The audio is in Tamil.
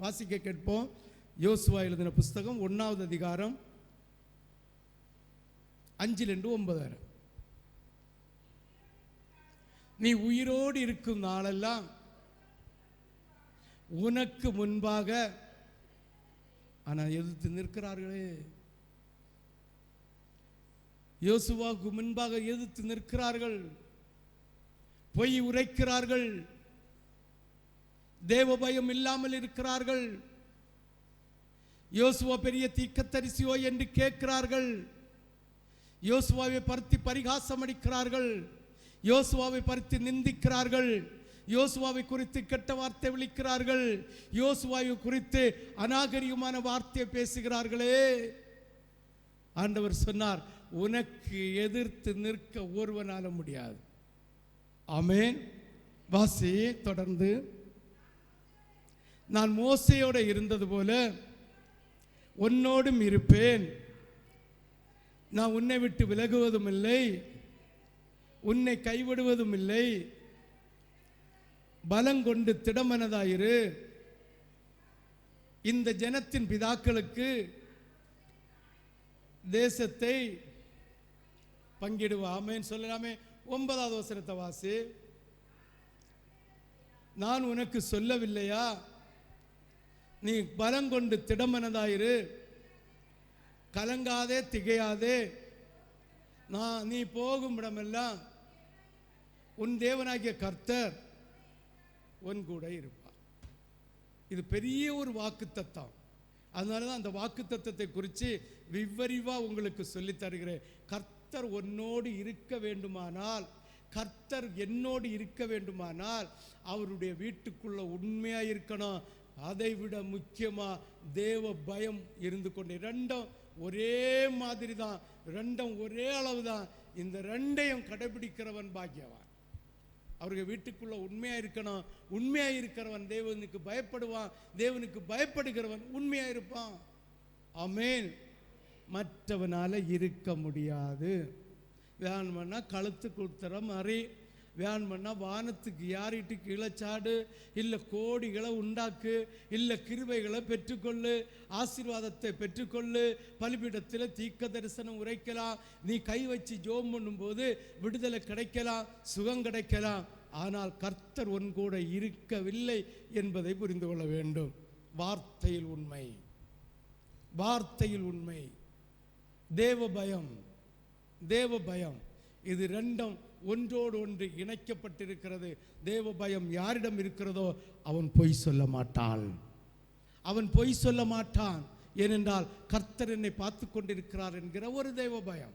வாசிக்க கேட்போம். யோசுவா எழுதின புஸ்தகம் 1வது அதிகாரம் 5-9. நீ உயிரோடு இருக்கும் நாளெல்லாம் உனக்கு முன்பாக ஆனால் எதிர்த்து நிற்கிறார்களே, யோசுவாவுக்கு முன்பாக எதிர்த்து நிற்கிறார்கள், பொய் உரைக்கிறார்கள், தேவ பயம் இல்லாமல் இருக்கிறார்கள். யோசுவா பெரிய தீர்க்கதரிசியோ என்று கேட்கிறார்கள். யோசுவாவை பறித்து பரிகாசம் அடிக்கிறார்கள், யோசுவாவை பறித்து நிந்திக்கிறார்கள், யோசுவாவை குறித்து கெட்ட வார்த்தை விழிக்கிறார்கள், யோசுவாவை குறித்து அநாகரிகமான வார்த்தையை பேசுகிறார்களே. ஆண்டவர் சொன்னார், உனக்கு எதிர்த்து நிற்க ஒருவனால முடியாது. ஆமென். வாசி தொடர்ந்து. நான் மோசேயோடு இருந்தது போல உன்னோடும் இருப்பேன். நான் உன்னை விட்டு விலகுவதும் இல்லை, உன்னை கைவிடுவதும் இல்லை. பலங்கொண்டு திடமனதாயிரு. இந்த ஜனத்தின் பிதாக்களுக்கு தேசத்தை பங்கிடுவா. ஆமென் சொல்லலாமே. 9வது வசனத்தை வாசி. நான் உனக்கு சொல்லவில்லையா, நீ பலங்கொண்டு திடமனதாயிரு, கலங்காதே திகையாதே. நீ போகும் இடமெல்லாம் உன் தேவனாகிய கர்த்தர் உன் கூட இருப்பார். இது பெரிய ஒரு வாக்குத்தத்தம். அதனால தான் அந்த வாக்குத்தத்தத்தை குறித்து விவரிவாக உங்களுக்கு சொல்லி தருகிறேன். கர்த்தர் உன்னோடு இருக்க வேண்டுமானால், கர்த்தர் என்னோடு இருக்க வேண்டுமானால் அவருடைய வீட்டுக்குள்ள உண்மையாக இருக்கணும். அதை விட முக்கியமாக தேவ பயம் இருந்து கொண்டு, ரெண்டும் ஒரே மாதிரி தான், ரெண்டும் ஒரே அளவு தான். இந்த ரெண்டையும் கடைபிடிக்கிறவன் பாக்கியவான். அவருக்கு வீட்டுக்குள்ள உண்மையா இருக்கணும். உண்மையா இருக்கிறவன் தேவனுக்கு பயப்படுவான், தேவனுக்கு பயப்படுகிறவன் உண்மையா இருப்பான். ஆமென். மற்றவனால இருக்க முடியாது. வேணும்னா கழுத்துக்கு உத்தர மாதிரி, வேணும்னா வானத்துக்கு யாரிட்டு கீழச்சாடு, இல்லை கோடிகளை உண்டாக்கு, இல்லை கிருபைகளை பெற்றுக்கொள்ளு, ஆசீர்வாதத்தை பெற்றுக்கொள்ளு, பலிபீடத்தில் தீர்க்க தரிசனம் உரைக்கலாம், நீ கை வச்சு ஜோம் பண்ணும்போது விடுதலை கிடைக்கலாம், சுகம் கிடைக்கலாம். ஆனால் கர்த்தர் உன் கூட இருக்கவில்லை என்பதை புரிந்து கொள்ள வேண்டும். வார்த்தையில் உண்மை, வார்த்தையில் உண்மை, தேவ பயம், தேவ பயம், இது ரெண்டும் ஒன்றோடு ஒன்று இணைக்கப்பட்டிருக்கிறது. தேவ பயம் யாரிடம் இருக்கிறதோ அவன் பொய் சொல்ல மாட்டான், அவன் பொய் சொல்ல மாட்டான். ஏனென்றால் கர்த்தர் என்னை பார்த்து கொண்டிருக்கிறார் என்கிற ஒரு தேவ பயம்.